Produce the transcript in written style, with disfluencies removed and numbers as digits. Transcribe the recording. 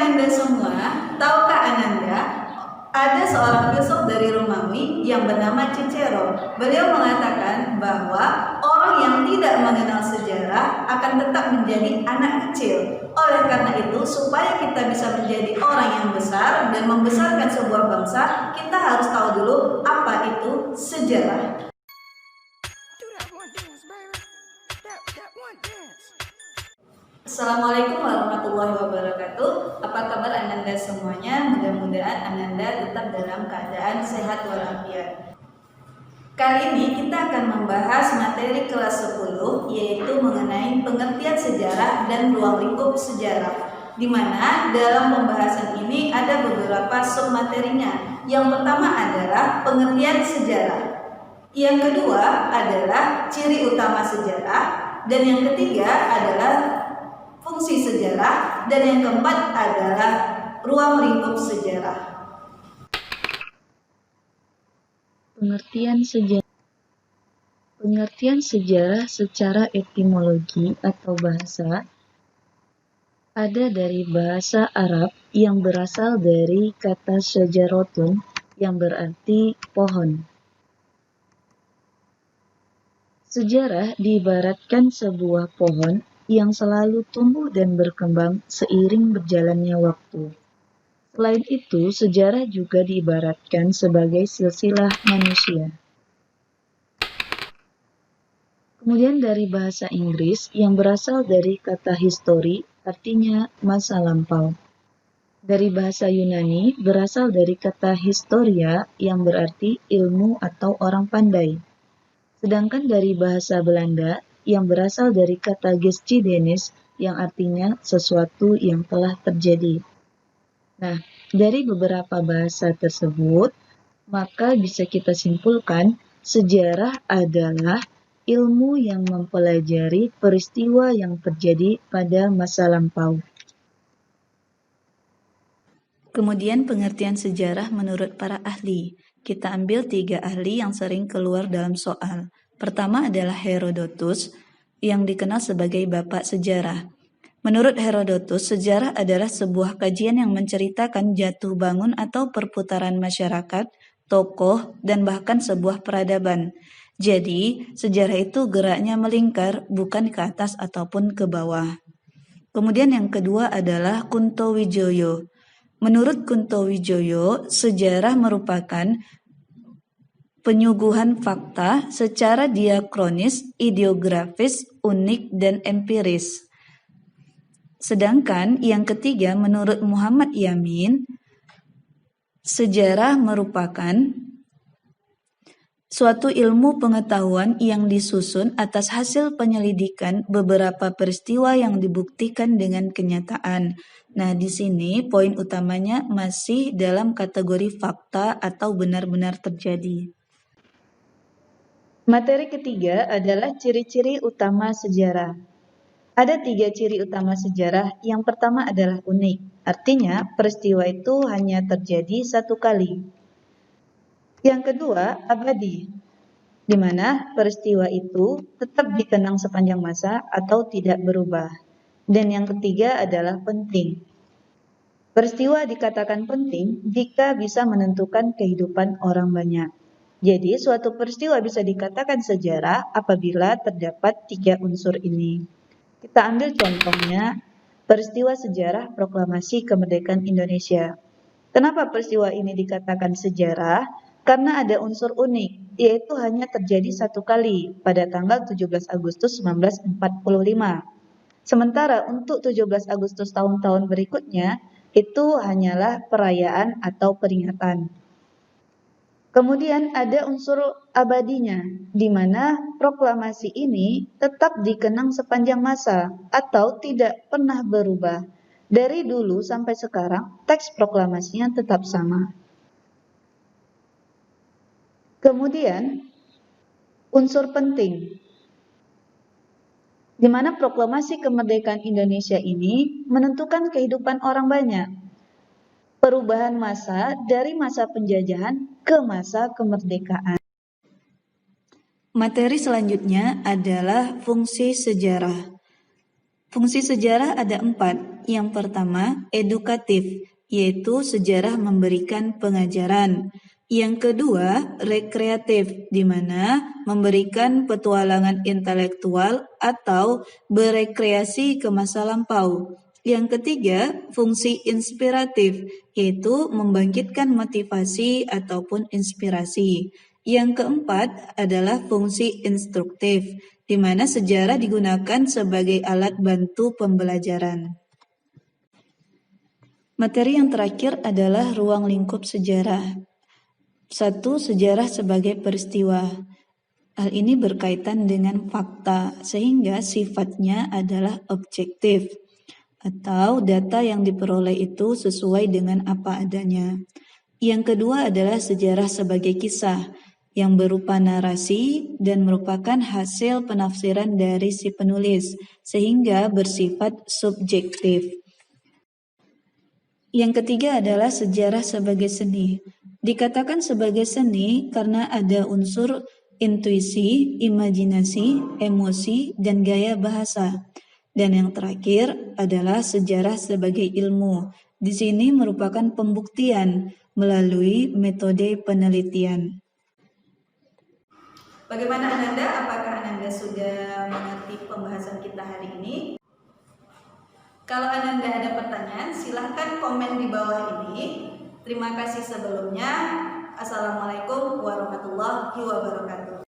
Ananda semua, tahukah Ananda ada seorang filsuf dari Romawi yang bernama Cicero. Beliau mengatakan bahwa orang yang tidak mengenal sejarah akan tetap menjadi anak kecil. Oleh karena itu, supaya kita bisa menjadi orang yang besar dan membesarkan sebuah bangsa, kita harus tahu dulu apa itu sejarah. Assalamualaikum warahmatullahi wabarakatuh. Apa kabar Ananda semuanya? Mudah-mudahan Ananda tetap dalam keadaan sehat walafiat. Kali ini kita akan membahas materi kelas 10, yaitu mengenai pengertian sejarah dan ruang lingkup sejarah, di mana dalam pembahasan ini ada beberapa submaterinya. Yang pertama adalah pengertian sejarah, yang kedua adalah ciri utama sejarah, dan yang ketiga adalah fungsi sejarah, dan yang keempat adalah ruang lingkup sejarah. Pengertian sejarah secara etimologi atau bahasa ada dari bahasa Arab yang berasal dari kata syajarotun yang berarti pohon. Sejarah diibaratkan sebuah pohon yang selalu tumbuh dan berkembang seiring berjalannya waktu. Selain itu, sejarah juga diibaratkan sebagai silsilah manusia. Kemudian dari bahasa Inggris yang berasal dari kata history, artinya masa lampau. Dari bahasa Yunani berasal dari kata historia yang berarti ilmu atau orang pandai. Sedangkan dari bahasa Belanda yang berasal dari kata geschiedenis yang artinya sesuatu yang telah terjadi. Nah, dari beberapa bahasa tersebut, maka bisa kita simpulkan sejarah adalah ilmu yang mempelajari peristiwa yang terjadi pada masa lampau. Kemudian pengertian sejarah menurut para ahli. Kita ambil 3 ahli yang sering keluar dalam soal. Pertama adalah Herodotus, yang dikenal sebagai bapak sejarah. Menurut Herodotus, sejarah adalah sebuah kajian yang menceritakan jatuh bangun atau perputaran masyarakat, tokoh, dan bahkan sebuah peradaban. Jadi, sejarah itu geraknya melingkar, bukan ke atas ataupun ke bawah. Kemudian yang kedua adalah Kunto Wijoyo. Menurut Kunto Wijoyo, sejarah merupakan penyuguhan fakta secara diakronis, ideografis, unik, dan empiris. Sedangkan yang ketiga, menurut Muhammad Yamin, sejarah merupakan suatu ilmu pengetahuan yang disusun atas hasil penyelidikan beberapa peristiwa yang dibuktikan dengan kenyataan. Nah, di sini poin utamanya masih dalam kategori fakta atau benar-benar terjadi. Materi ketiga adalah ciri-ciri utama sejarah. Ada 3 ciri utama sejarah. Yang pertama adalah unik. Artinya, peristiwa itu hanya terjadi satu kali. Yang kedua, abadi, di mana peristiwa itu tetap dikenang sepanjang masa atau tidak berubah. Dan yang ketiga adalah penting. Peristiwa dikatakan penting jika bisa menentukan kehidupan orang banyak. Jadi, suatu peristiwa bisa dikatakan sejarah apabila terdapat 3 unsur ini. Kita ambil contohnya, peristiwa sejarah proklamasi kemerdekaan Indonesia. Kenapa peristiwa ini dikatakan sejarah? Karena ada unsur unik, yaitu hanya terjadi satu kali pada tanggal 17 Agustus 1945. Sementara untuk 17 Agustus tahun-tahun berikutnya, itu hanyalah perayaan atau peringatan. Kemudian ada unsur abadinya, di mana proklamasi ini tetap dikenang sepanjang masa atau tidak pernah berubah. Dari dulu sampai sekarang, teks proklamasinya tetap sama. Kemudian, unsur penting, di mana proklamasi kemerdekaan Indonesia ini menentukan kehidupan orang banyak. Perubahan masa dari masa penjajahan ke masa kemerdekaan. Materi selanjutnya adalah fungsi sejarah. Fungsi sejarah ada 4. Yang pertama, edukatif, yaitu sejarah memberikan pengajaran. Yang kedua, rekreatif, di mana memberikan petualangan intelektual atau berekreasi ke masa lampau. Yang ketiga, fungsi inspiratif, yaitu membangkitkan motivasi ataupun inspirasi. Yang keempat adalah fungsi instruktif, di mana sejarah digunakan sebagai alat bantu pembelajaran. Materi yang terakhir adalah ruang lingkup sejarah. 1. Sejarah sebagai peristiwa. Hal ini berkaitan dengan fakta, sehingga sifatnya adalah objektif, atau data yang diperoleh itu sesuai dengan apa adanya. Yang kedua adalah sejarah sebagai kisah, yang berupa narasi dan merupakan hasil penafsiran dari si penulis, sehingga bersifat subjektif. Yang ketiga adalah sejarah sebagai seni. Dikatakan sebagai seni karena ada unsur intuisi, imajinasi, emosi, dan gaya bahasa. Dan yang terakhir adalah sejarah sebagai ilmu. Di sini merupakan pembuktian melalui metode penelitian. Bagaimana Ananda? Apakah Ananda sudah mengerti pembahasan kita hari ini? Kalau Ananda ada pertanyaan, silahkan komen di bawah ini. Terima kasih sebelumnya. Assalamualaikum warahmatullahi wabarakatuh.